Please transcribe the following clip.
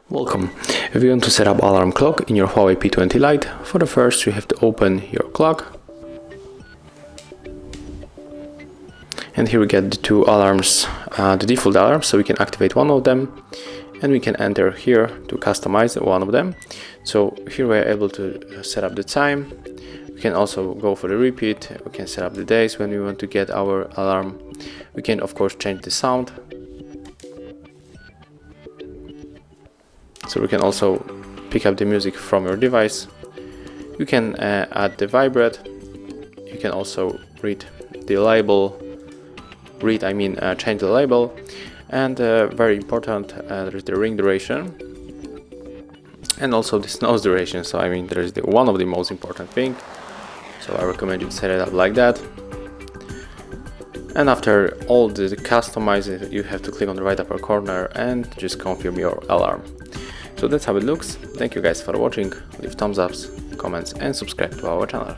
Welcome. If you want to set up alarm clock in your HUAWEI P20 Lite, for the first you have to open your clock. And here we get the two alarms, the default alarms, so we can activate one of them and we can enter here to customize one of them. So here we are able to set up the time. We can also go for the repeat. We can set up the days when we want to get our alarm. We can of course change the sound. So we can also pick up the music from your device. You can add the vibrate. You can also read the label. Change the label. And very important, there's the ring duration. And also the snooze duration. So there is one of the most important thing. So I recommend you set it up like that. And after all the customizing, you have to click on the right upper corner and just confirm your alarm. So that's how it looks. Thank you guys for watching. Leave thumbs ups, comments and subscribe to our channel.